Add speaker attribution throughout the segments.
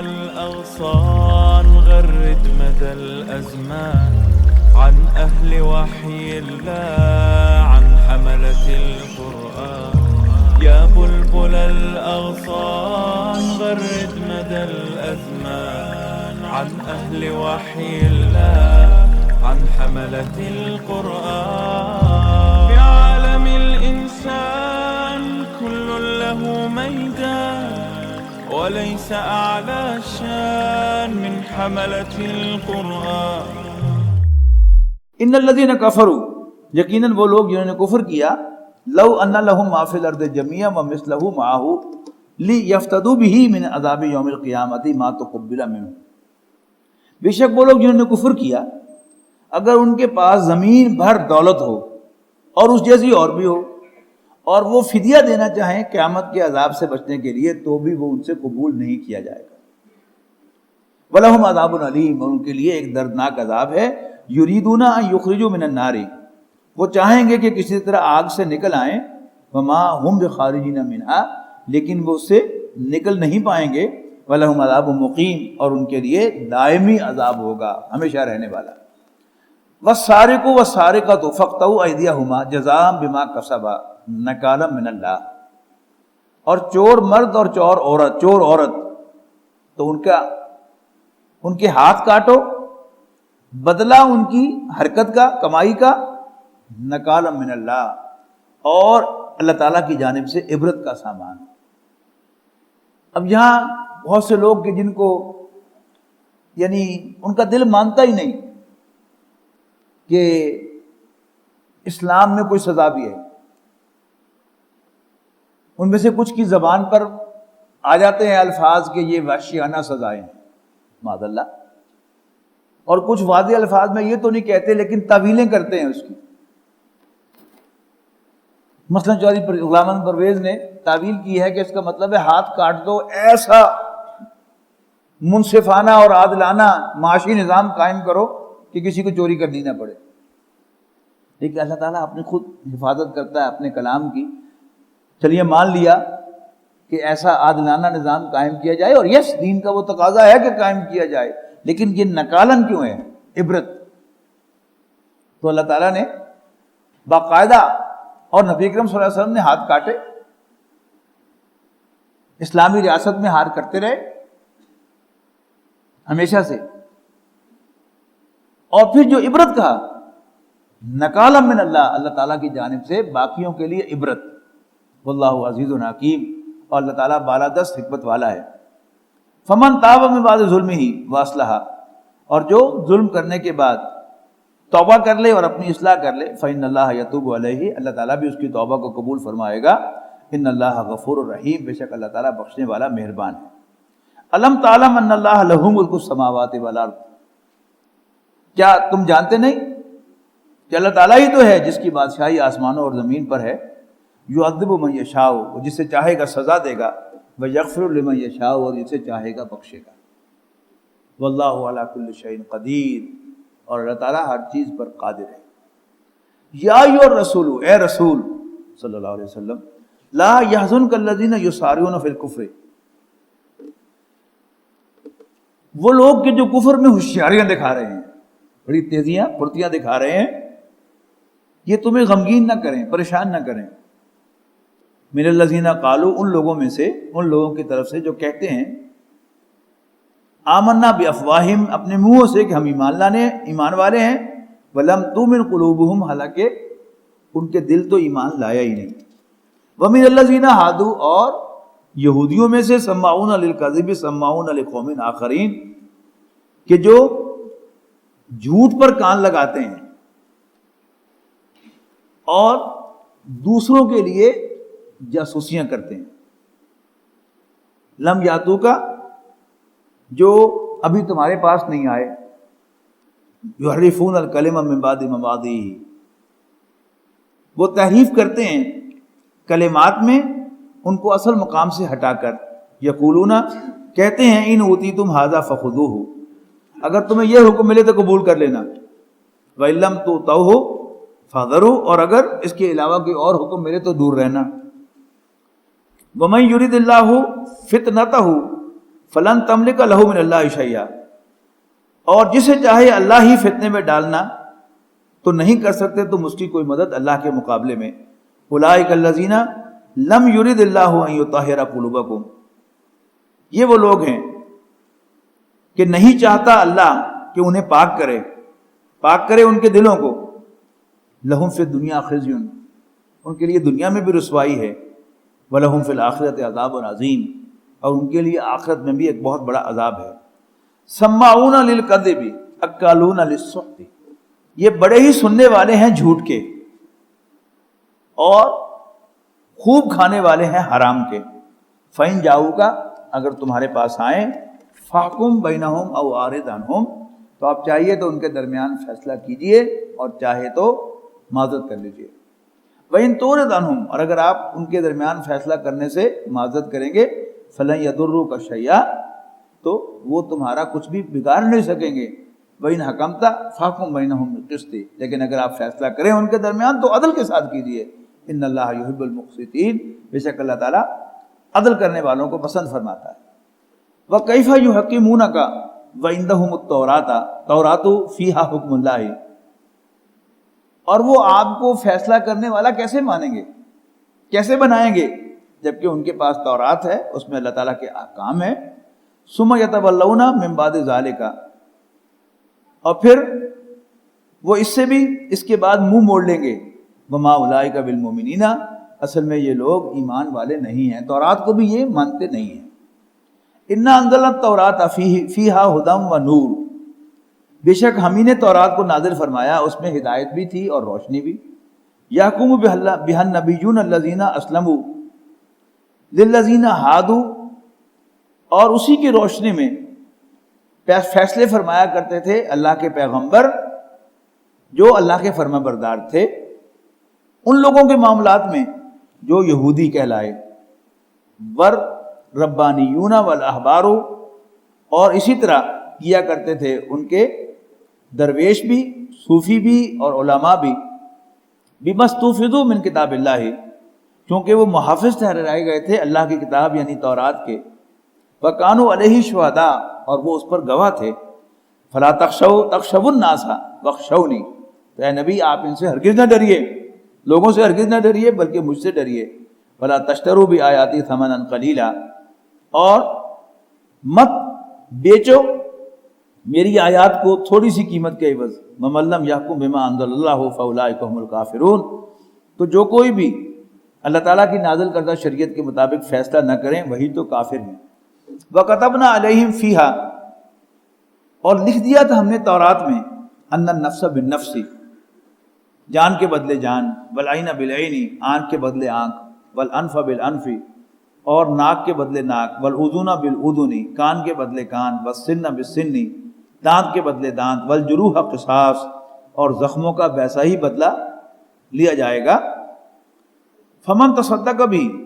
Speaker 1: الأغصان غرد مدى الأزمان عن أهل وحي الله عن حملة القرآن يا بلبل الأغصان غرد مدى الأزمان عن أهل وحي الله عن حملة القرآن في عالم الإنسان كل له ميدان وليس أعلى شان من حملة القرآن.
Speaker 2: ان الذين كفروا، یقیناً وہ لوگ جنہوں نے کفر کیا، لو ان لهم ما في الارض جميعا ومثله معه ليفتدوا به من عذاب يوم القيامة ما تقبل منهم. بے شک وہ لوگ جنہوں نے کفر کیا، اگر ان کے پاس زمین بھر دولت ہو اور اس جیسی اور بھی ہو اور وہ فدیہ دینا چاہیں قیامت کے عذاب سے بچنے کے لیے، تو بھی وہ ان سے قبول نہیں کیا جائے گا. وَلَهُمْ عَذَابٌ عَلِيمٌ، اور ان کے لیے ایک دردناک عذاب ہے. یریدون ان یخرجوا من النار، وہ چاہیں گے کہ کسی طرح آگ سے نکل آئیں. وما هم بخارجین منها، لیکن وہ اس سے نکل نہیں پائیں گے. وَلَهُمْ عَذَابٌ مُقِيمٌ، اور ان کے لیے دائمی عذاب ہوگا، ہمیشہ رہنے والا. وَالسَّارِقُ وَالسَّارِقَةُ فَاقْطَعُوا أَيْدِيَهُمَا جَزَاءً بِمَا كَسَبَا نَكَالًا مِنَ اللَّهِ، اور چور مرد اور چور عورت تو ان کے ہاتھ کاٹو، بدلہ ان کی حرکت کا، کمائی کا، نکالا من اللہ، اور اللہ تعالیٰ کی جانب سے عبرت کا سامان. اب یہاں بہت سے لوگ کہ جن کو یعنی ان کا دل مانتا ہی نہیں کہ اسلام میں کوئی سزا بھی ہے، ان میں سے کچھ کی زبان پر آ جاتے ہیں الفاظ کہ یہ وحشیانہ سزائیں ہیں معاذ اللہ، اور کچھ واضح الفاظ میں یہ تو نہیں کہتے لیکن تعویلیں کرتے ہیں اس کی. مثلا چودھری غلام احمد پرویز نے تعویل کی ہے کہ اس کا مطلب ہے ہاتھ کاٹ دو، ایسا منصفانہ اور عادلانہ معاشی نظام قائم کرو کہ کسی کو چوری کرنی نہ پڑے. لیکن اللہ تعالیٰ اپنی خود حفاظت کرتا ہے اپنے کلام کی. چلیے مان لیا کہ ایسا عادلانہ نظام قائم کیا جائے، اور یس دین کا وہ تقاضا ہے کہ قائم کیا جائے، لیکن یہ نکالن کیوں ہے؟ عبرت. تو اللہ تعالیٰ نے باقاعدہ، اور نبی اکرم صلی اللہ علیہ وسلم نے ہاتھ کاٹے، اسلامی ریاست میں ہار کرتے رہے ہمیشہ سے. اور پھر جو عبرت کہا، نکالا من اللہ، اللہ تعالیٰ کی جانب سے باقیوں کے لیے عبرت. واللہ عزیز حکیم، اور اللہ تعالیٰ بالادست حکمت والا ہے. فمن تاب من بعد ظلمہ واصلح، اور جو ظلم کرنے کے بعد توبہ کر لے اور اپنی اصلاح کر لے، فإن اللہ یتوب علیہ، اللہ تعالیٰ بھی اس کی توبہ کو قبول فرمائے گا. ان اللہ غفور الرحیم، بے شک اللہ تعالیٰ بخشنے والا مہربان ہے. الم تعلم ان اللہ لہ ملک السماوات والارض، کیا تم جانتے نہیں کہ اللہ تعالیٰ ہی تو ہے جس کی بادشاہی آسمانوں اور زمین پر ہے. یعذب من یشاء، وہ جسے چاہے گا سزا دے گا. ویغفر لمن یشاء، اور جسے چاہے گا بخشے گا. واللہ علی کل شیء قدیر، اور اللہ تعالیٰ ہر چیز پر قادر ہے. یا ایھا الرسول، اے رسول صلی اللہ علیہ وسلم، لا یحزنک الذین یسارعون فی الکفر، وہ لوگ کہ جو کفر میں ہوشیاریاں دکھا رہے ہیں، بڑی تیزیاں پھرتیاں دکھا رہے ہیں، یہ تمہیں غمگین نہ کریں، پریشان نہ کریں. من الذین قالوا، ان لوگوں میں سے، ان لوگوں کی طرف سے جو کہتے ہیں آمنا بافواہم، اپنے منہوں سے کہ ہم ایمان والے ہیں. ولم تؤمن قلوبہم، حالانکہ ان کے دل تو ایمان لایا ہی نہیں. ومن الذین ہادوا، اور یہودیوں میں سے سماعون للکذب سماعون لقوم آخرین، کہ جو جھوٹ پر کان لگاتے ہیں اور دوسروں کے لیے جاسوسیاں کرتے ہیں. لم یاتو کا، جو ابھی تمہارے پاس نہیں آئے. یحرفون الکلم من بعد مواضعہ، وہ تحریف کرتے ہیں کلمات میں ان کو اصل مقام سے ہٹا کر. یقولون، کہتے ہیں ان اوتیتم ھذا فخذوہ، اگر تمہیں یہ حکم ملے تو قبول کر لینا. وَإِن لَّمْ تُؤْتَوْهُ فَاحْذَرُوا، اور اگر اس کے علاوہ کوئی اور حکم ملے تو دور رہنا. وَمَن يُرِدِ اللَّهُ فِتْنَتَهُ فلن تملک لہ من اللہ شیئا، اور جسے چاہے اللہ ہی فتنے میں ڈالنا تو نہیں کر سکتے تم اس کی کوئی مدد اللہ کے مقابلے میں۔ اولئک الذین لم یرد اللہ ان یطہر قلوبکم، یہ وہ لوگ ہیں کہ نہیں چاہتا اللہ کہ انہیں پاک کرے ان کے دلوں کو۔ لہم فی الدنیا خزی، ان کے لیے دنیا میں بھی رسوائی ہے، وَلَهُمْ فِي الْآخِرَةِ عَذَابٌ عَظِيمٌ، اور ان کے لیے آخرت میں بھی ایک بہت بڑا عذاب ہے۔ سماعون للکذب اکالون للسحت، یہ بڑے ہی سننے والے ہیں جھوٹ کے اور خوب کھانے والے ہیں حرام کے۔ فَإِن جَاءُوكَ، اگر تمہارے پاس آئیں، فَاحْكُم بَيْنَهُمْ أَوْ أَعْرِضْ عَنْهُمْ، تو آپ چاہیے تو ان کے درمیان فیصلہ کیجئے اور چاہے تو معذرت کر لیجئے۔ وَإِن تُعْرِضْ عَنْهُمْ، اور اگر آپ ان کے درمیان فیصلہ کرنے سے معذرت کریں گے، فَلَن يَضُرُّوكَ شَيْئًا، تو وہ تمہارا کچھ بھی بگاڑ نہیں سکیں گے۔ وَإِنْ حَكَمْتَ فَاحْكُم بَيْنَهُمْ بِالْقِسْطِ، لیکن اگر آپ فیصلہ کریں ان کے درمیان تو عدل کے ساتھ کیجئے۔ إِنَّ اللَّهَ يُحِبُّ الْمُقْسِطِينَ، بے شک اللہ تعالیٰ عدل کرنے والوں کو پسند فرماتا ہے۔ وَكَيْفَ يُحَكِّمُونَكَ وَعِندَهُمُ التَّوْرَاةُ، تورات فیہا حکم اللہ، اور وہ آپ کو فیصلہ کرنے والا کیسے مانیں گے، کیسے بنائیں گے، جبکہ ان کے پاس تورات ہے، اس میں اللہ تعالیٰ کے احکام ہیں۔ ثم یتولون من بعد ذلک، اور پھر وہ اس سے بھی اس کے بعد منہ موڑ لیں گے۔ وما اولئک بالمؤمنین، اصل میں یہ لوگ ایمان والے نہیں ہیں، تورات کو بھی یہ مانتے نہیں ہیں۔ انا انزلنا التوراۃ فیہا ھدی و نور، بے شک ہم ہی نے تورات کو نازل فرمایا، اس میں ہدایت بھی تھی اور روشنی بھی۔ یحکم بہا النبیون الذین اسلموا للذین ہادوا، اور اسی کی روشنی میں فیصلے فرمایا کرتے تھے اللہ کے پیغمبر جو اللہ کے فرما بردار تھے ان لوگوں کے معاملات میں جو یہودی کہلائے، ور ربانیون والاحبار، اور اسی طرح کیا کرتے تھے ان کے درویش بھی، صوفی بھی اور علماء بھی، بما استحفظوا من کتاب اللہ، کیونکہ وہ محافظ ٹھہرائے گئے تھے اللہ کی کتاب یعنی تورات کے۔ وَكَانُوا عَلَيْهِ شُهَدَاءَ، اور وہ اس پر گواہ تھے۔ فَلَا تَخْشَوُا النَّاسَ وَاخْشَوْنِي، تو اے نبی آپ ان سے ہرگز نہ ڈریے، لوگوں سے ہرگز نہ ڈریے بلکہ مجھ سے ڈریے۔ وَلَا تَشْتَرُوا بِآيَاتِي ثَمَنًا قَلِيلًا، اور مت بیچو میری آیات کو تھوڑی سی قیمت کے عوض۔ وَمَن لَّمْ يَحْكُم بِمَا أَنزَلَ اللَّهُ فَأُولَٰئِكَ هُمُ الْكَافِرُونَ، تو جو کوئی بھی اللہ تعالیٰ کی نازل کردہ شریعت کے مطابق فیصلہ نہ کریں وہی تو کافر ہیں۔ وَكَتَبْنَا عَلَيْهِمْ فِيهَا، اور لکھ دیا تھا ہم نے تورات میں، أَنَّ النَّفْسَ بِالنَّفْسِ، جان کے بدلے جان، وَالْعَيْنَ بِالْعَيْنِ، آنکھ کے بدلے آنکھ، وَالْأَنْفَ بِالْأَنْفِ، اور ناک کے بدلے ناک، وَالْأُذُنَ بِالْأُذُنِ، کان کے بدلے کان، وَالسِّنَّ بِالسِّنِّ، دانت کے بدلے دانت، وَالْجُرُوحَ قِصَاص، اور زخموں کا ویسا ہی بدلہ لیا جائے گا۔ فَمَن تَصَدَّقَ بِهِ،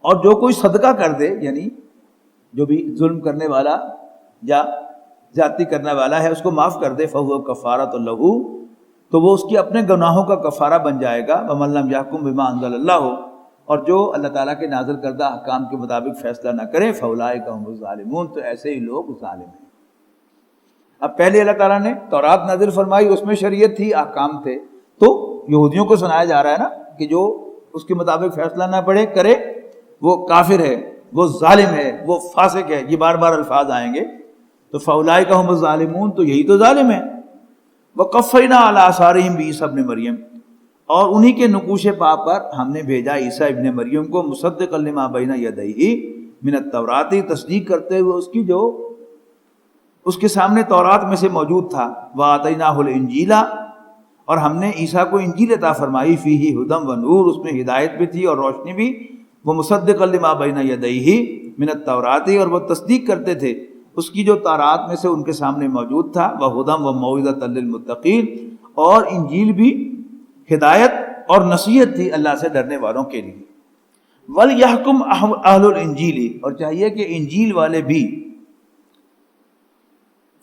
Speaker 2: اور جو کوئی صدقہ کر دے، یعنی جو بھی ظلم کرنے والا یا زیادتی کرنے والا ہے اس کو معاف کر دے، فَهُوَ كَفَّارَةٌ لَهُ، تو وہ اس کی اپنے گناہوں کا کفارہ بن جائے گا۔ وَمَن لَّمْ يَحْكُم بِمَا أَنزَلَ اللَّهُ، اور جو اللہ تعالیٰ کے نازل کردہ احکام کے مطابق فیصلہ نہ کرے، فَأُولَٰئِكَ هُمُ الظَّالِمُونَ، تو ایسے ہی لوگ ظالم ہیں۔ اب پہلے اللہ تعالیٰ نے تورات نازل فرمائی، اس میں شریعت تھی، احکام تھے، تو یہودیوں کو سنایا جا رہا ہے نا کہ جو اس کے مطابق فیصلہ نہ کرے وہ کافر ہے، وہ ظالم ہے، وہ فاسق ہے، یہ بار بار الفاظ آئیں گے۔ تو فَأُولَٰئِكَ هُمُ الظَّالِمُونَ، تو یہی تو ظالم ہے۔ وَقَفَّيْنَا عَلَىٰ آثَارِهِمْ بِعِیسیٰ ابْنِ مریم، اور انہی کے نقوش پا پر ہم نے بھیجا عیسیٰ ابن مریم کو، مصدقا لما بین یدیہ من التوراۃ، تصدیق کرتے ہوئے اس کی جو اس کے سامنے تورات میں سے موجود تھا۔ وَآتَيْنَاهُ الْإِنْجِيلَ، اور ہم نے عیسیٰ کو انجیل عطا فرمائی، فیہ ھدی و نور، اس میں ہدایت بھی تھی اور روشنی بھی۔ وَمُصَدِّقًا لِمَا بَيْنَ يَدَيْهِ مِنَ التَّوْرَاۃ، اور وہ تصدیق کرتے تھے اس کی جو تورات میں سے ان کے سامنے موجود تھا۔ وَھدًى وَمَوعِظَةً لِّلْمُتَّقِينَ، اور انجیل بھی ہدایت اور نصیحت تھی اللہ سے ڈرنے والوں کے لیے۔ وَلْيَحْكُمْ أَهْلُ الْإِنْجِيلِ، اور چاہیے کہ انجیل والے بھی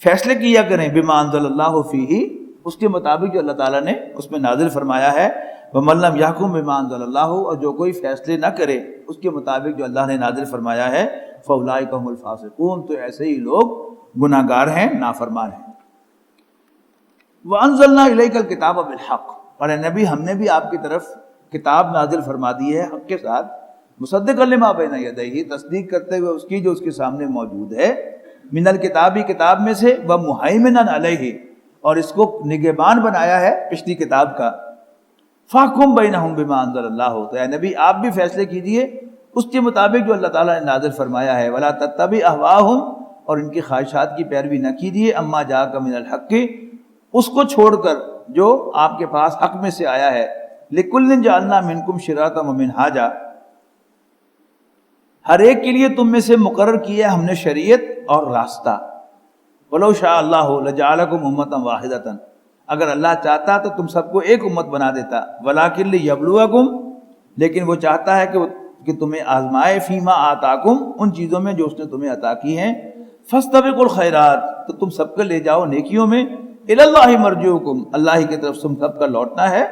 Speaker 2: فیصلے کیا کریں، بما انزل اللہ فیہ، اس کے مطابق جو اللہ تعالیٰ نے اس میں نازل فرمایا ہے۔ وَمَن لَّمْ يَحْكُم بِمَا أَنزَلَ اللَّهُ، اور جو کوئی فیصلے نہ کرے اس کے مطابق جو اللہ نے نازل فرمایا ہے، فاولئک هم الفاسقون، تو ایسے ہی لوگ گناہگار ہیں، نافرمان ہیں۔ وانزلنا الیک الکتاب بالحق، اور اے نبی ہم نے بھی آپ کی طرف کتاب نازل فرما دی ہے حق کے ساتھ، مصدقا لما بین یدیہ، تصدیق کرتے ہوئے اس کی جو اس کے سامنے موجود ہے، من الکتابی کتاب میں سے، ومہیمنا علیہ، اور اس کو نگہبان بنایا ہے پچھلی کتاب کا، فاحکم بینہم بما انزل اللہ، تو اے نبی آپ بھی فیصلے کیجئے اس کے مطابق جو اللہ تعالیٰ نے نازل فرمایا ہے، ولا تتبع اہواہم، اور ان کی خواہشات کی پیروی نہ کیجیے، اما جاءک من الحق، اس کو چھوڑ کر جو آپ کے پاس حق میں سے آیا ہے، لکل جعلنا منکم شرعۃ ومنہاجا، ہر ایک کے لیے تم میں سے مقرر کیا ہم نے شریعت اور راستہ، ولو شاء اللہ لجعلکم امۃ واحدۃ، اگر اللہ چاہتا تو تم سب کو ایک امت بنا دیتا، ولکن لیبلوکم، لیکن وہ چاہتا ہے کہ تمہیں آزمائے، فیما آتاکم، ان چیزوں میں جو اس نے تمہیں عطا کی ہیں، فاستبقوا الخیرات، تو تم سب کو لے جاؤ نیکیوں میں، الی اللہ مرجعکم، اللہ ہی کی طرف تم سب کا لوٹنا ہے،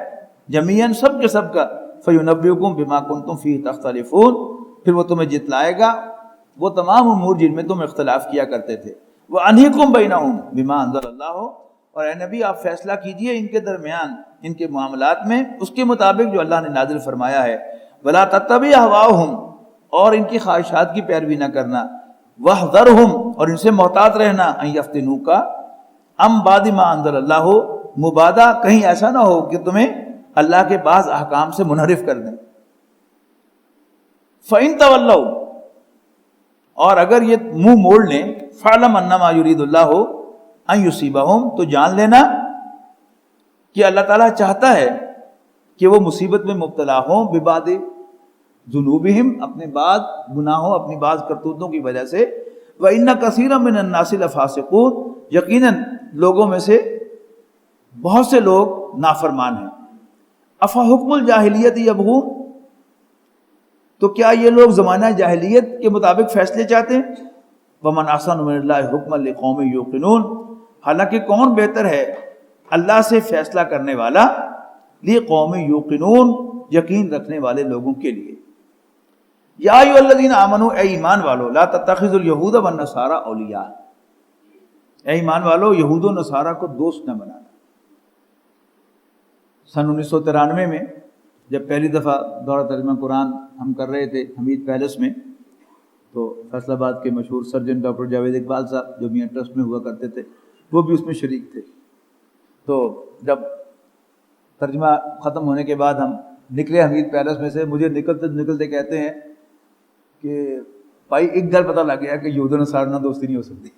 Speaker 2: جمیعاً سب کے سب کا، فینبئکم بما کنتم فیہ تختلفون، پھر وہ تمہیں جتلائے گا وہ تمام امور جن میں تم اختلاف کیا کرتے تھے، وانحکم بینہم بما انزل اللہ، اور اے نبی آپ فیصلہ کیجئے ان کے درمیان، ان کے معاملات میں اس کے مطابق جو اللہ نے نازل فرمایا ہے، ولا تتبع اہواہم، اور ان کی خواہشات کی پیروی نہ کرنا، واحذرہم، اور ان سے محتاط رہنا، ان یفتنوک ام بعد ما انزل اللہ، مبادا کہیں ایسا نہ ہو کہ تمہیں اللہ کے بعض احکام سے منحرف کر دیں، فَإِن تَوَلَّوْا، اور اگر یہ منہ موڑ لیں، فَاعْلَمْ أَنَّمَا يُرِيدُ اللَّهُ أَن يُصِيبَهُمْ، تو جان لینا کہ اللہ تعالیٰ چاہتا ہے کہ وہ مصیبت میں مبتلا ہوں، ببعد ذنوبہم، اپنے بعض گناہوں، اپنی بعض کرتوتوں کی وجہ سے، وَإِنَّ كَثِيرًا مِّنَ النَّاسِ لَفَاسِقُونَ، یقیناً لوگوں میں سے بہت سے لوگ نافرمان ہیں، أَفَحُكْمُ الْجَاهِلِيَّةِ يَبْغُونَ، تو کیا یہ لوگ زمانہ جاہلیت کے مطابق فیصلے چاہتے ہیں، وَمَنْ أَحْسَنُ مِنَ اللَّهِ حُكْمًا لِقَوْمٍ يُوقِنُونَ، حالانکہ کون بہتر ہے اللہ سے فیصلہ کرنے والا، لِقَوْمٍ يُوقِنُونَ، یقین رکھنے والے لوگوں کے لیے۔ یا ایھا الذین آمنوا، اے ایمان والو، لا تتخذوا اليہود والنصارى اولیاء، اے ایمان والو یہود و نصارہ کو دوست نہ بنانا۔ سن 1993 میں جب پہلی دفعہ دورہ ترجمہ قرآن ہم کر رہے تھے حمید پیلس میں، تو فیصل آباد کے مشہور سرجن ڈاکٹر جاوید اقبال صاحب جو میاں ٹرسٹ میں ہوا کرتے تھے، وہ بھی اس میں شریک تھے۔ تو جب ترجمہ ختم ہونے کے بعد ہم نکلے حمید پیلس میں سے، مجھے نکلتے کہتے ہیں کہ بھائی ایک گل پتہ لگ گیا کہ یہود و نصارہ نہ دوستی نہیں ہو سکتی،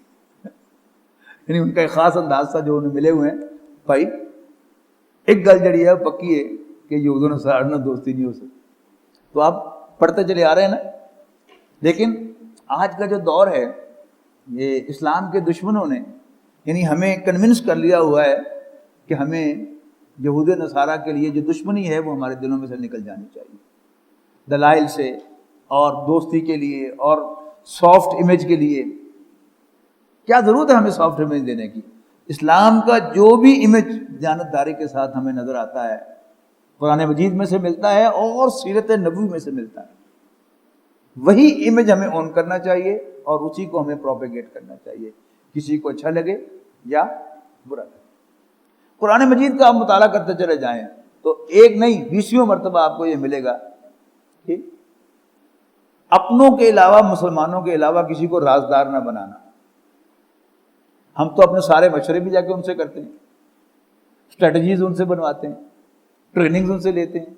Speaker 2: یعنی ان کا ایک خاص انداز تھا جو انہیں ملے ہوئے ہیں، بھائی ایک گل جڑی ہے پکی ہے کہ یہود و نصارہ نہ دوستی نہیں ہو سکتی۔ تو آپ پڑھتے چلے آ رہے ہیں نا، لیکن آج کا جو دور ہے، یہ اسلام کے دشمنوں نے یعنی ہمیں کنونس کر لیا ہوا ہے کہ ہمیں یہود و نصارہ کے لیے جو دشمنی ہے وہ ہمارے دلوں میں سے نکل جانی چاہیے، دلائل سے اور دوستی کے لیے اور سافٹ امیج کے لیے۔ کیا ضرورت ہے ہمیں سافٹ امیج دینے کی؟ اسلام کا جو بھی امیج دیانتداری کے ساتھ ہمیں نظر آتا ہے قرآن مجید میں سے ملتا ہے اور سیرت نبوی میں سے ملتا ہے، وہی امیج ہمیں اون کرنا چاہیے اور اسی کو ہمیں پروپیگیٹ کرنا چاہیے، کسی کو اچھا لگے یا برا لگے۔ قرآن مجید کا آپ مطالعہ کرتے چلے جائیں تو ایک نہیں 20ویں مرتبہ آپ کو یہ ملے گا کہ اپنوں کے علاوہ، مسلمانوں کے علاوہ کسی کو رازدار نہ بنانا۔ ہم تو اپنے سارے مشورے بھی جا کے ان سے کرتے ہیں، اسٹریٹجیز ان سے بنواتے ہیں، ٹریننگز ان سے لیتے ہیں۔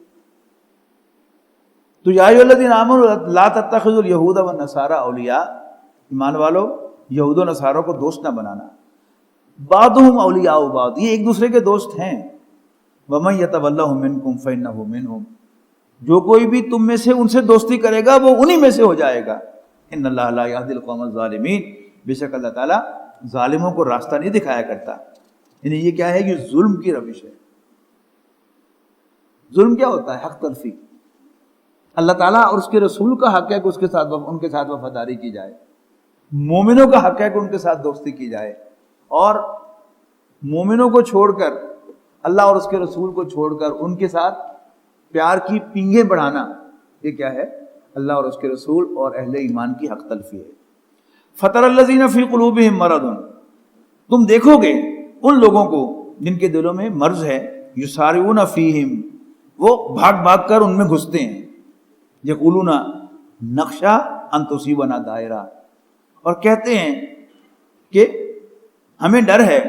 Speaker 2: تو یا ایھا الذین آمنوا لا تتخذوا اليہود والنصارى اولیاء، ایمان والو یہود و نصاروں کو دوست نہ بنانا، بعضهم اولیاء بعض، یہ ایک دوسرے کے دوست ہیں، ومن یتولھم منکم فانہ منہم، جو کوئی بھی تم میں سے ان سے دوستی کرے گا وہ انہی میں سے ہو جائے گا، ان اللہ لا یہدی القوم الظالمین، بے شک اللہ تعالیٰ ظالموں کو راستہ نہیں دکھایا کرتا۔ یعنی یہ کیا ہے؟ یہ ظلم کی روش ہے۔ ظلم کیا ہوتا ہے؟ حق تلفی۔ اللہ تعالیٰ اور اس کے رسول کا حق ہے کہ ان کے ساتھ وفاداری کی جائے، مومنوں کا حق ہے کہ ان کے ساتھ دوستی کی جائے، اور مومنوں کو چھوڑ کر، اللہ اور اس کے رسول کو چھوڑ کر ان کے ساتھ پیار کی پینگیں بڑھانا، یہ کیا ہے؟ اللہ اور اس کے رسول اور اہل ایمان کی حق تلفی ہے۔ فَتَرَى الَّذِينَ فِي قُلُوبِهِم مَرَضٌ، تم دیکھو گے ان لوگوں کو جن کے دلوں میں مرض ہے، یُسَارِعُونَ فِیہم، وہ بھاگ بھاگ کر ان میں گھستے ہیں، یقولون نخشیٰ ان تصیبنا دائرہ، اور کہتے ہیں کہ ہمیں ڈر ہے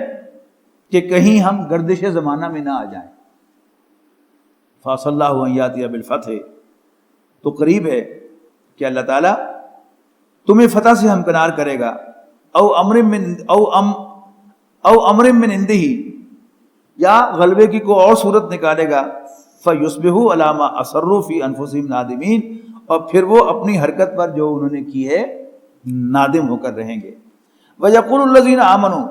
Speaker 2: کہ کہیں ہم گردش زمانہ میں نہ آ جائیں۔ فَعَسَى اللَّهُ أَن يَأْتِيَ بِالْفَتْحِ، تو قریب ہے کہ اللہ تعالیٰ تمہیں فتح سے ہمکنار کرے گا، او امر من عندہ، یا غلبے کی کوئی اور صورت نکالے گا، فَيُصْبِحُوا عَلَىٰ مَا أَصَرُّوا فِي أَنفُسِهِمْ نَادِمِينَ، اور پھر وہ اپنی حرکت پر جو انہوں نے کی ہے نادم ہو کر رہیں گے۔ وَيَقُولُ الَّذِينَ آمَنُوا،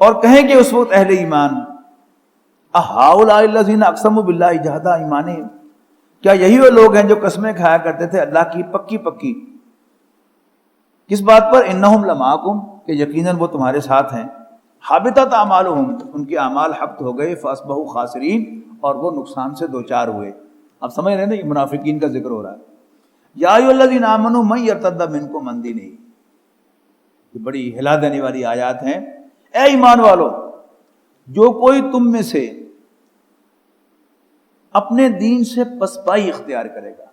Speaker 2: اور کہیں کہ اس وقت اہل ایمان، أَهَٰؤُلَاءِ الَّذِينَ أَقْسَمُوا بِاللَّهِ جَهْدَ أَيْمَانِهِمْ، کیا یہی وہ لوگ ہیں جو قسمیں کھایا کرتے تھے اللہ کی پکی پکی، کس بات پر؟ انہم لمعکم، کہ یقیناً وہ تمہارے ساتھ ہیں، حابطت اعمالہم، ان کے اعمال حبط ہو گئے، فاصبحوا خاسرین، اور وہ نقصان سے دوچار ہوئے۔ اب سمجھ رہے ہیں نا، یہ منافقین کا ذکر ہو رہا ہے۔ یا ایھا الذین آمنوا من یرتد منکم عن دینہ، یہ بڑی ہلا دینے والی آیات ہیں۔ اے ایمان والو، جو کوئی تم میں سے اپنے دین سے پسپائی اختیار کرے گا،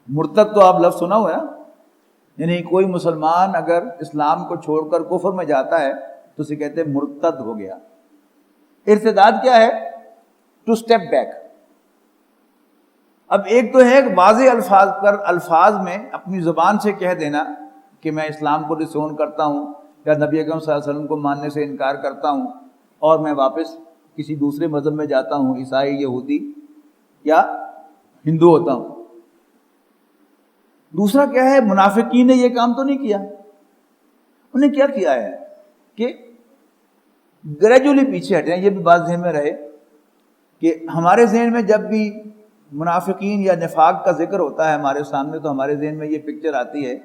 Speaker 2: مرتد تو آپ لفظ سنا ہوا ہے، یعنی کوئی مسلمان اگر اسلام کو چھوڑ کر کفر میں جاتا ہے تو اسے کہتے ہیں مرتد ہو گیا۔ ارتداد کیا ہے؟ Two step back. اب ایک تو ہے واضح الفاظ پر، الفاظ میں اپنی زبان سے کہہ دینا کہ میں اسلام کو ڈسون کرتا ہوں، یا نبی اکرم صلی اللہ علیہ وسلم کو ماننے سے انکار کرتا ہوں، اور میں واپس کسی دوسرے مذہب میں جاتا ہوں، عیسائی، یہودی یا ہندو ہوتا ہوں۔ دوسرا کیا ہے؟ منافقین نے یہ کام تو نہیں کیا، انہیں کیا کیا ہے کہ گریجولی پیچھے ہٹے ہیں۔ یہ بھی بات ذہن میں رہے کہ ہمارے ذہن میں جب بھی منافقین یا نفاق کا ذکر ہوتا ہے ہمارے سامنے، تو ہمارے ذہن میں یہ پکچر آتی ہے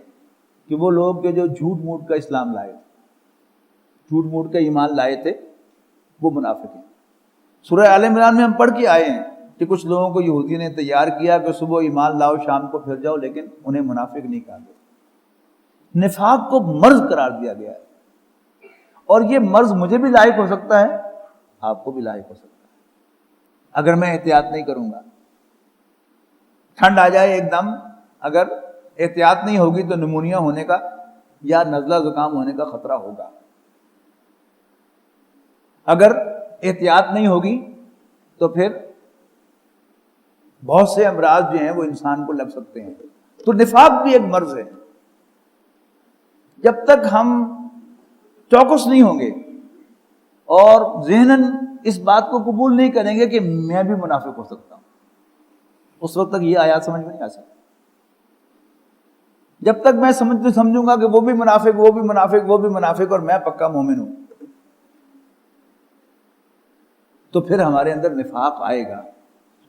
Speaker 2: کہ وہ لوگ جو جھوٹ موٹ کا اسلام لائے، جھوٹ موٹ کا ایمان لائے تھے، وہ منافق ہیں۔ سورہ آل عمران میں ہم پڑھ کے آئے ہیں کہ کچھ لوگوں کو یہودی نے تیار کیا کہ صبح ایمان لاؤ شام کو پھر جاؤ، لیکن انہیں منافق نہیں کہا گیا۔ نفاق کو مرض قرار دیا گیا ہے، اور یہ مرض مجھے بھی لاحق ہو سکتا ہے، آپ کو بھی لاحق ہو سکتا ہے اگر میں احتیاط نہیں کروں گا۔ ٹھنڈ آ جائے ایک دم، اگر احتیاط نہیں ہوگی تو نمونیا ہونے کا یا نزلہ زکام ہونے کا خطرہ ہوگا۔ اگر احتیاط نہیں ہوگی تو پھر بہت سے امراض جو ہیں وہ انسان کو لگ سکتے ہیں۔ تو نفاق بھی ایک مرض ہے۔ جب تک ہم چوکس نہیں ہوں گے اور ذہناً اس بات کو قبول نہیں کریں گے کہ میں بھی منافق ہو سکتا ہوں، اس وقت تک یہ آیات سمجھ میں نہیں آ سکتی۔ جب تک میں سمجھوں گا کہ وہ بھی منافق، وہ بھی منافق، وہ بھی منافق، اور میں پکا مومن ہوں، تو پھر ہمارے اندر نفاق آئے گا۔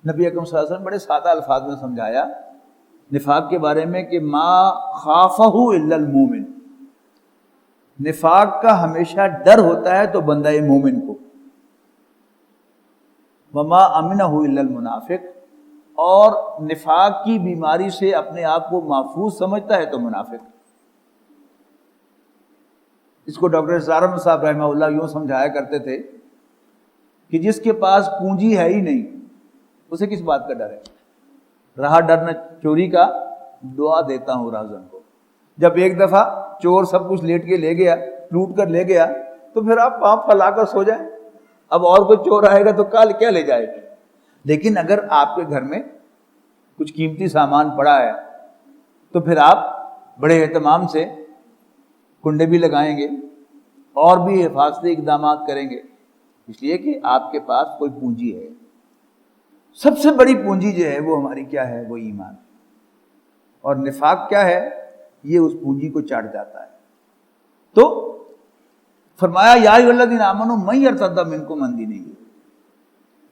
Speaker 2: نبی اکرم صلی اللہ علیہ وسلم بڑے سادہ الفاظ میں سمجھایا نفاق کے بارے میں کہ ما خافہ الا المومن، نفاق کا ہمیشہ ڈر ہوتا ہے تو بندہ مومن کو، وما امنہ الا المنافق، اور نفاق کی بیماری سے اپنے آپ کو محفوظ سمجھتا ہے تو منافق۔ اس کو ڈاکٹر اسرار احمد صاحب رحمہ اللہ یوں سمجھایا کرتے تھے کہ جس کے پاس پونجی ہے ہی نہیں، اسے کس بات کا ڈر ہے؟ رہا ڈر نہ چوری کا، دعا دیتا ہوں رازن کو۔ جب ایک دفعہ چور سب کچھ لیٹ کے لے گیا، لوٹ کر لے گیا، تو پھر آپ پاپ پھیلا کر سو جائیں، اب اور کوئی چور آئے گا تو کل کیا لے جائے گا۔ لیکن اگر آپ کے گھر میں کچھ قیمتی سامان پڑا ہے تو پھر آپ بڑے اہتمام سے کنڈے بھی لگائیں گے اور بھی حفاظتی اقدامات کریں گے، اس لیے کہ آپ کے پاس کوئی پونجی ہے۔ سب سے بڑی پونجی جو ہے وہ ہماری کیا ہے؟ وہ ایمان۔ اور نفاق کیا ہے؟ یہ اس پونجی کو چاٹ جاتا ہے۔ تو فرمایا یا ایھا الذین آمنوا من یرتد منکم عن دینہ،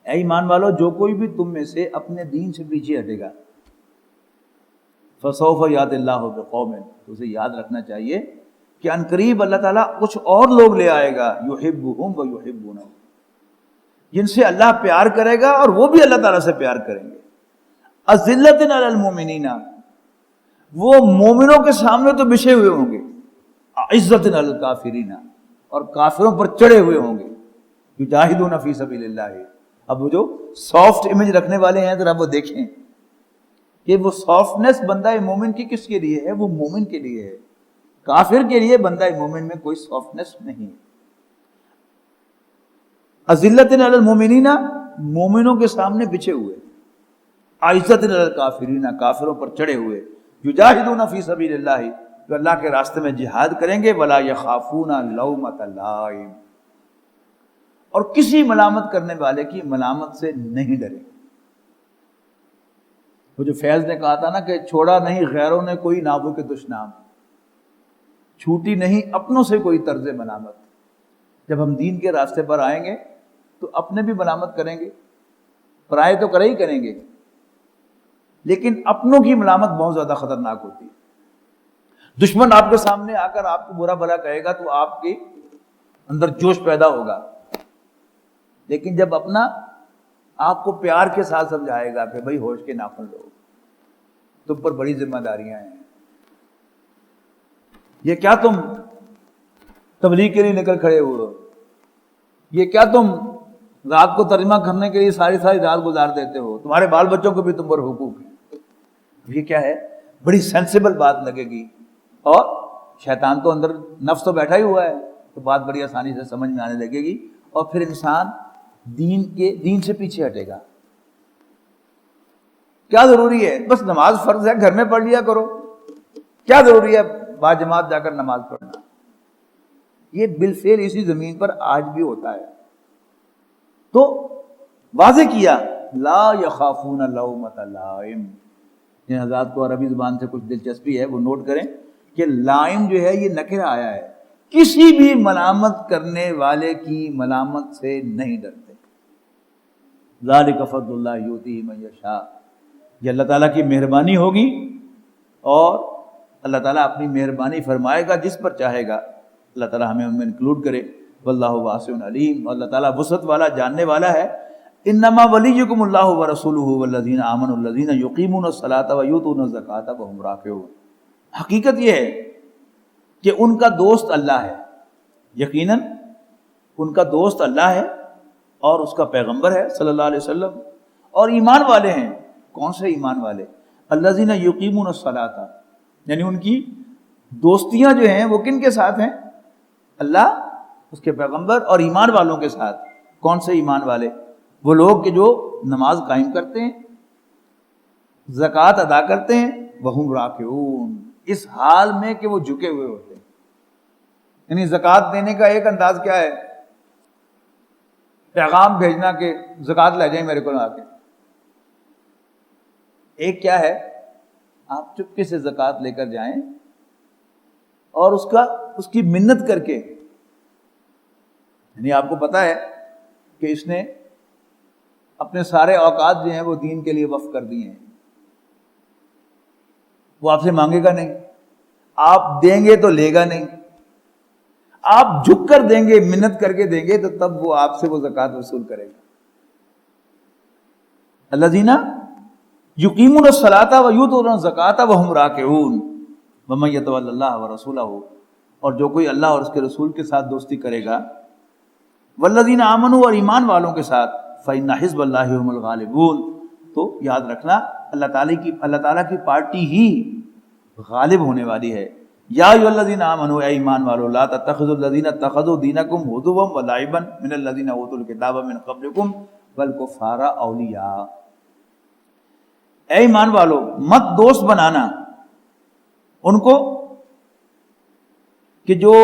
Speaker 2: اے ایمان والو، جو کوئی بھی تم میں سے اپنے دین سے پیچھے ہٹے گا، فسوف یأتی اللہ بقوم، تو اسے یاد رکھنا چاہیے کہ ان قریب اللہ تعالیٰ کچھ اور لوگ لے آئے گا، یحبہم ویحبونہ، جن سے اللہ پیار کرے گا اور وہ بھی اللہ تعالیٰ سے پیار کریں گے۔ اذلۃ علی المؤمنین، وہ مومنوں کے سامنے تو بچھے ہوئے ہوں گے، عزت علی الکافرین، اور کافروں پر چڑھے ہوئے ہوں گے، یجاہدون فی سبیل اللہ۔ اب وہ جو سافٹ امیج رکھنے والے ہیں ذرا وہ دیکھیں کہ وہ سافٹنس بندہ مومن کی کس کے لیے ہے؟ وہ مومن کے لیے ہے، کافر کے لیے بندہ مومن میں کوئی سافٹنس نہیں۔ اذلۃ علی المؤمنین، مومنوں کے سامنے بچھے ہوئے، عزت علی الکافرین، کافروں پر چڑھے ہوئے، یجاہدون فی سبیل اللہ، جو اللہ کے راستے میں جہاد کریں گے، ولا یخافون لومۃ لائم، اور کسی ملامت کرنے والے کی ملامت سے نہیں ڈرے۔ وہ جو فیض نے کہا تھا نا کہ چھوڑا نہیں غیروں نے کوئی نابو کے دشنام، چھوٹی نہیں اپنوں سے کوئی طرز ملامت۔ جب ہم دین کے راستے پر آئیں گے تو اپنے بھی ملامت کریں گے، پرائے تو کرے ہی کریں گے، لیکن اپنوں کی ملامت بہت زیادہ خطرناک ہوتی ہے۔ دشمن آپ کے سامنے آ کر آپ کو برا بھلا کہے گا تو آپ کے اندر جوش پیدا ہوگا، لیکن جب اپنا آپ کو پیار کے ساتھ سمجھائے گا کہ بھائی ہوش کے ناخن لو، تم پر بڑی ذمہ داریاں ہیں، یہ کیا تم تبلیغ کے لیے نکل کھڑے ہوئے ہو، یہ کیا تم رات کو ترجمہ کرنے کے لیے ساری رات گزار دیتے ہو، تمہارے بال بچوں کو بھی تم پر حقوق ہیں، یہ کیا ہے؟ بڑی سینسیبل بات لگے گی، اور شیطان تو اندر نفس تو بیٹھا ہی ہوا ہے، تو بات بڑی آسانی سے سمجھ میں آنے لگے گی، اور پھر انسان دین سے پیچھے ہٹے گا۔ کیا ضروری ہے؟ بس نماز فرض ہے، گھر میں پڑھ لیا کرو، کیا ضروری ہے باجماعت جا کر نماز پڑھنا؟ یہ بالفعل اسی زمین پر آج بھی ہوتا ہے۔ تو واضح کیا لا یخافون لومۃ لائم۔ جن حضرات کو عربی زبان سے کچھ دلچسپی ہے وہ نوٹ کریں کہ لائم جو ہے یہ نکرہ آیا ہے، کسی بھی ملامت کرنے والے کی ملامت سے نہیں ڈرتے۔ ذالک فضل اللہ یؤتیہ من یشاء، یہ اللہ تعالیٰ کی مہربانی ہوگی، اور اللہ تعالیٰ اپنی مہربانی فرمائے گا جس پر چاہے گا۔ اللہ تعالیٰ ہمیں ان میں انکلوڈ کرے۔ واللہ واسع علیم، اور اللہ تعالیٰ وسعت والا، جاننے والا ہے۔ انما ولیکم اللہ ورسولہ والذین آمنوا الذین یقیمون الصلاۃ ویؤتون الزکاۃ وہم راکعون۔ حقیقت یہ ہے کہ ان کا دوست اللہ ہے، یقیناً ان کا دوست اللہ ہے اور اس کا پیغمبر ہے صلی اللہ علیہ وسلم، اور ایمان والے ہیں۔ کون سے ایمان والے؟ الذین یقیمون الصلاۃ، یعنی ان کی دوستیاں جو ہیں وہ کن کے ساتھ ہیں؟ اللہ، اس کے پیغمبر اور ایمان والوں کے ساتھ۔ کون سے ایمان والے؟ وہ لوگ کہ جو نماز قائم کرتے ہیں، زکوٰۃ ادا کرتے ہیں، وہم راکعون، اس حال میں کہ وہ جھکے ہوئے ہوتے ہیں۔ یعنی زکوٰۃ دینے کا ایک انداز کیا ہے؟ پیغام بھیجنا کہ زکوٰۃ لے جائیں میرے کو آ کے۔ ایک کیا ہے؟ آپ چپکے سے زکوٰۃ لے کر جائیں اور اس کی منت کر کے، یعنی آپ کو پتا ہے کہ اس نے اپنے سارے اوقات جو ہیں وہ دین کے لیے وقف کر دیے ہیں، وہ آپ سے مانگے گا نہیں، آپ دیں گے تو لے گا نہیں، آپ جھک کر دیں گے، منت کر کے دیں گے، تو تب وہ آپ سے وہ زکوٰۃ وصول کرے گا۔ الذین یقیمون الصلاۃ ویؤتون الزکاۃ وہم راکعون ومن یتول اللہ ورسولہ، اور جو کوئی اللہ اور اس کے رسول کے ساتھ دوستی کرے گا، والذین آمنوا، اور ایمان والوں کے ساتھ، فإن حزب اللہ هم الغالبون، تو یاد رکھنا اللہ تعالیٰ کی پارٹی ہی غالب ہونے والی ہے۔ یا ایھا الذین آمنوا، اے ایمان والو، لا تتخذوا الذین اتخذوا دینکم ہزوا ولعبا من الذین اوتوا الکتاب من قبلکم والکفار اولیاء۔ اے ایمان والو، مت دوست بنانا ان کو کہ جو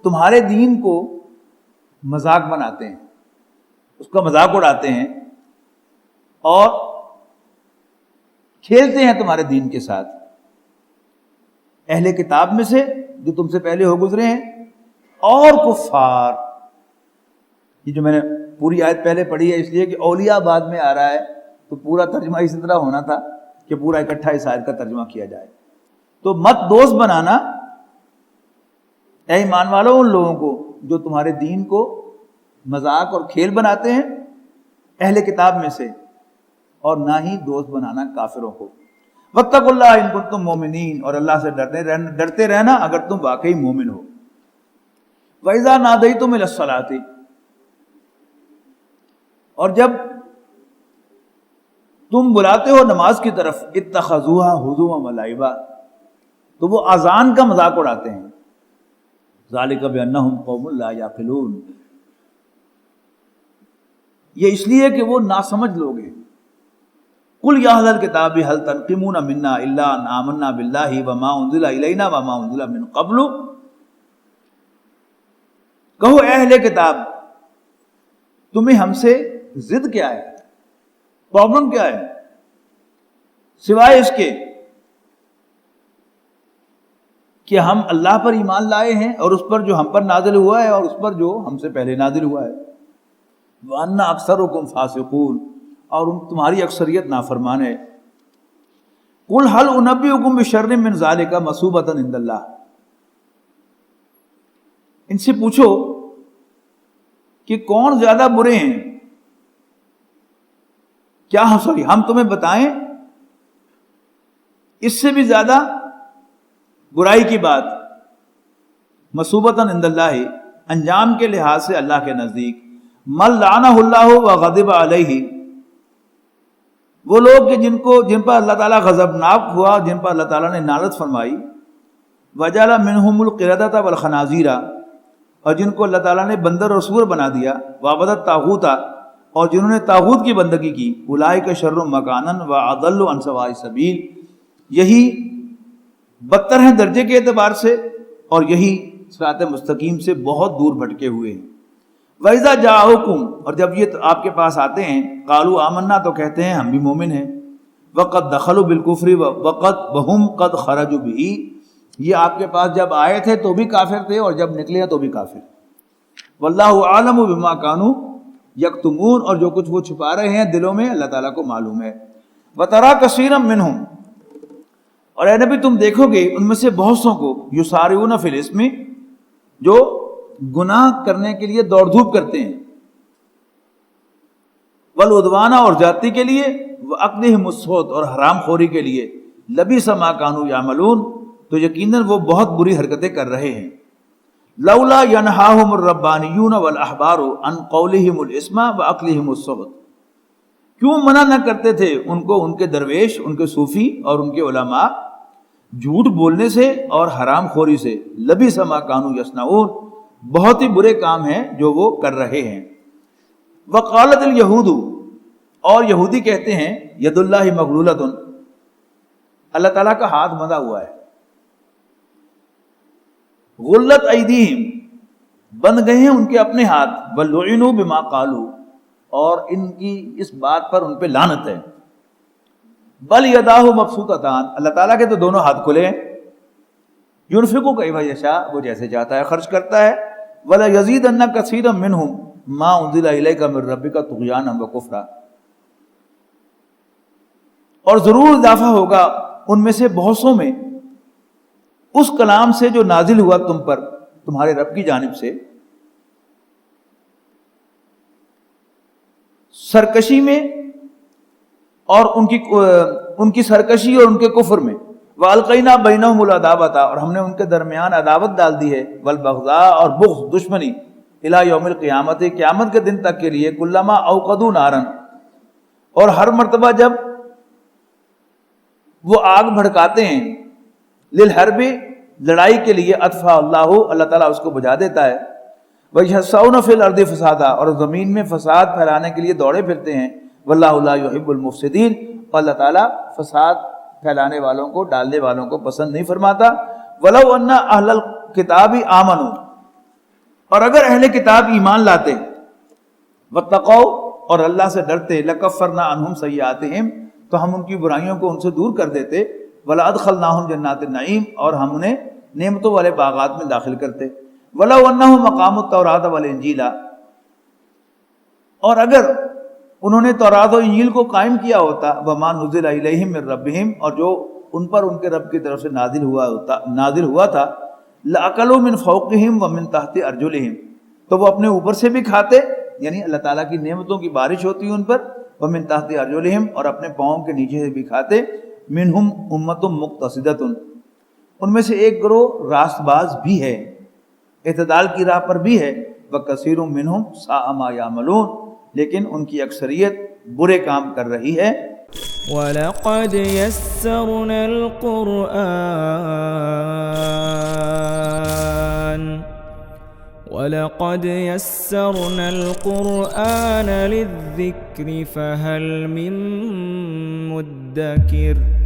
Speaker 2: تمہارے دین کو مذاق بناتے ہیں، اس کا مذاق اڑاتے ہیں اور کھیلتے ہیں تمہارے دین کے ساتھ۔ اہل کتاب میں سے جو تم سے پہلے ہو گزرے ہیں، اور کفار، یہ جو میں نے پوری آیت پہلے پڑھی ہے اس لیے کہ اولیاء بعد میں آ رہا ہے، تو پورا ترجمہ اسی طرح ہونا تھا کہ پورا اکٹھا اس آیت کا ترجمہ کیا جائے۔ تو مت دوست بنانا اے ایمان والو ان لوگوں کو جو تمہارے دین کو مذاق اور کھیل بناتے ہیں، اہل کتاب میں سے اور نہ ہی دوست بنانا کافروں کو۔ واتقوا اللہ ان کنتم مومنین، اور اللہ سے ڈرتے رہنا اگر تم واقعی مومن ہو۔ وَإِذَا نَادَيْتُمْ إِلَى الصَّلَاةِ، اور جب تم بلاتے ہو نماز کی طرف، اتخذوها هزوا ولعبا، تو وہ اذان کا مذاق اڑاتے ہیں۔ ذالک بأنہم قوم لا یعقلون، یہ اس لیے کہ وہ ناسمجھ لوگ ہیں۔ قل یا اہل الکتاب هل تنقمون منا الا ان آمنا باللہ وما انزل الینا وما انزل من قبل، کہو اے اہل کتاب تمہیں ہم سے ضد کیا ہے، پرابلم کیا ہے، سوائے اس کے کہ ہم اللہ پر ایمان لائے ہیں اور اس پر جو ہم پر نازل ہوا ہے اور اس پر جو ہم سے پہلے نازل ہوا ہے۔ وَأَنَّ أَكْثَرُكُمْ فَاسِقُونَ، اور تمہاری اکثریت نافرمان ہے۔ قُلْ هَلْ أُنَبِّئُكُمْ بِشَرٍّ مِّن ذَلِكَ مَثُوبَةً عِندَ اللَّهِ، ان سے پوچھو کہ کون زیادہ برے ہیں، کیا ہم تمہیں بتائیں اس سے بھی زیادہ برائی کی بات، مثوبۃ عند اللہ، انجام کے لحاظ سے اللہ کے نزدیک، من لعنہ اللہ وغضب علیہ، وہ لوگ کہ جن پر اللہ تعالیٰ غضبناک ہوا، جن پر اللہ تعالیٰ نے لعنت فرمائی، وجعل منہم القردۃ والخنازیر، اور جن کو اللہ تعالیٰ نے بندر اور سور بنا دیا، وعبد الطاغوت، اور جنہوں نے طاغوت کی بندگی کی، اولئک شر مکانا واضل عن سواء السبیل، یہی بدتر ہیں درجے کے اعتبار سے اور یہی صراط مستقیم سے بہت دور بھٹکے ہوئے ہیں۔ وَإِذَا جَاءُوكُمْ، اور جب یہ آپ کے پاس آتے ہیں، قَالُوا آمَنَّا، تو کہتے ہیں ہم بھی مومن ہیں، وَقَدْ دَخَلُوا بِالْكُفْرِ وَهُمْ قَدْ خَرَجُوا بِهِ، یہ آپ کے پاس جب آئے تھے تو بھی کافر تھے اور جب نکلے تو بھی کافر۔ وَاللَّهُ أَعْلَمُ بِمَا كَانُوا یکتمون، اور جو کچھ وہ چھپا رہے ہیں دلوں میں اللہ تعالیٰ کو معلوم ہے۔ وَتَرَى كَثِيرًا مِّنْهُمْ، اور اے نبی تم دیکھو گے ان میں سے بہت سوں کو، یسارعون فی الاسم، جو گناہ کرنے کے لیے دوڑ دھوپ کرتے ہیں، والعدوان، اور زیادتی کے لیے، وَأَكْلِهِمُ السُّحْتَ، اور حرام خوری کے لیے، لَبِئْسَ مَا كَانُوا يَعْمَلُونَ، تو یقیناً وہ بہت بری حرکتیں کر رہے ہیں۔ لولا ینہاہم الربانیون والاحبار عن قولہم الاسم واکلہم السحت، کیوں منع نہ کرتے تھے ان کو ان کے درویش، ان کے صوفی اور ان کے علماء جھوٹ بولنے سے اور حرام خوری سے، لبئس ما کانوا یصنعون، بہت ہی برے کام ہیں جو وہ کر رہے ہیں۔ وقالت الیہود، اور یہودی کہتے ہیں، ید اللہ مغلولۃ، اللہ تعالیٰ کا ہاتھ بندھا ہوا ہے، غلت ایدیہم، بند گئے ہیں ان کے اپنے ہاتھ، ولعنوا بما قالوا، اور ان کی اس بات پر ان پہ لعنت ہے۔ بل یداہ مبسوطتان، اللہ تعالیٰ کے تو دونوں ہاتھ کھلے ہیں، ینفق کیف یشاء، وہ جیسے چاہتا ہے خرچ کرتا ہے، ولا یزیدن کثیرا منہم ما انزل الیک من ربک طغیانا وکفرا، اور ضرور اضافہ ہوگا ان میں سے بہت سوں میں اس کلام سے جو نازل ہوا تم پر تمہارے رب کی جانب سے، سرکشی میں اور ان کی سرکشی اور ان کے کفر میں، وَأَلْقَيْنَا بَيْنَهُمُ الْعَدَاوَةَ، اور ہم نے ان کے درمیان عداوت ڈال دی ہے، وَالْبَغْضَاءَ، اور بغض، دشمنی، إِلَى يَوْمِ الْقِيَامَةِ، قیامت کے دن تک کے لیے، كُلَّمَا أَوْقَدُوا نَارًا، اور ہر مرتبہ جب وہ آگ بھڑکاتے ہیں، للحرب، لڑائی کے لیے، اطفاء اللہ، اللہ تعالیٰ اس کو بجھا دیتا ہے، وَيَسْعَوْنَ فِي الْأَرْضِ فَسَادًا، اور زمین میں فساد پھیلانے کے لیے دوڑے پھرتے ہیں، وَاللَّهُ لَا يُحِبُّ الْمُفْسِدِينَ، اور اللہ تعالیٰ فساد پھیلانے والوں کو، ڈالنے والوں کو پسند نہیں فرماتا۔ وَلَوْ أَنَّ أَهْلَ الْكِتَابِ آمَنُوا، اور اگر اہل کتاب ایمان لاتے، وَاتَّقَوْا، اور اللہ سے ڈرتے، لَكَفَّرْنَا عَنْهُمْ سَيِّئَاتِهِمْ، تو ہم ان کی برائیوں کو ان سے دور کر دیتے، وَلَأَدْخَلْنَاهُمْ جَنَّاتِ النَّعِيمِ، اور ہم انہیں نعمتوں والے باغات میں داخل کرتے، وَلَوْ أَنَّهُمْ أَقَامُوا التَّوْرَاةَ وَالْإِنْجِيلَ، اور اگر انہوں نے تورات و انجیل کو قائم کیا ہوتا، وَمَا نُزِلَ إِلَيْهِمْ مِنْ رَبِّهِمْ، اور جو ان پر ان کے رب کی طرف سے نازل ہوا تھا، لَأَكَلُوا مِنْ فَوْقِهِمْ وَمِنْ تَحْتِ أَرْجُلِهِمْ، تو وہ اپنے اوپر سے بھی کھاتے، یعنی اللہ تعالیٰ کی نعمتوں کی بارش ہوتی ان پر، ومن تحت ارجلہم، اور اپنے پاؤں کے نیچے سے بھی کھاتے، منہم امت مقتصدۃ، ان میں سے ایک گروہ راست باز بھی ہے، اعتدال کی راہ پر بھی ہے، وکثیر منہم ساء ما یعملون، لیکن ان کی اکثریت برے کام کر رہی ہے۔
Speaker 3: وَلَقَدْ يَسَّرْنَا الْقُرْآنَ لِلذِّكْرِ فَهَلْ مِن مُّدَّكِرٍ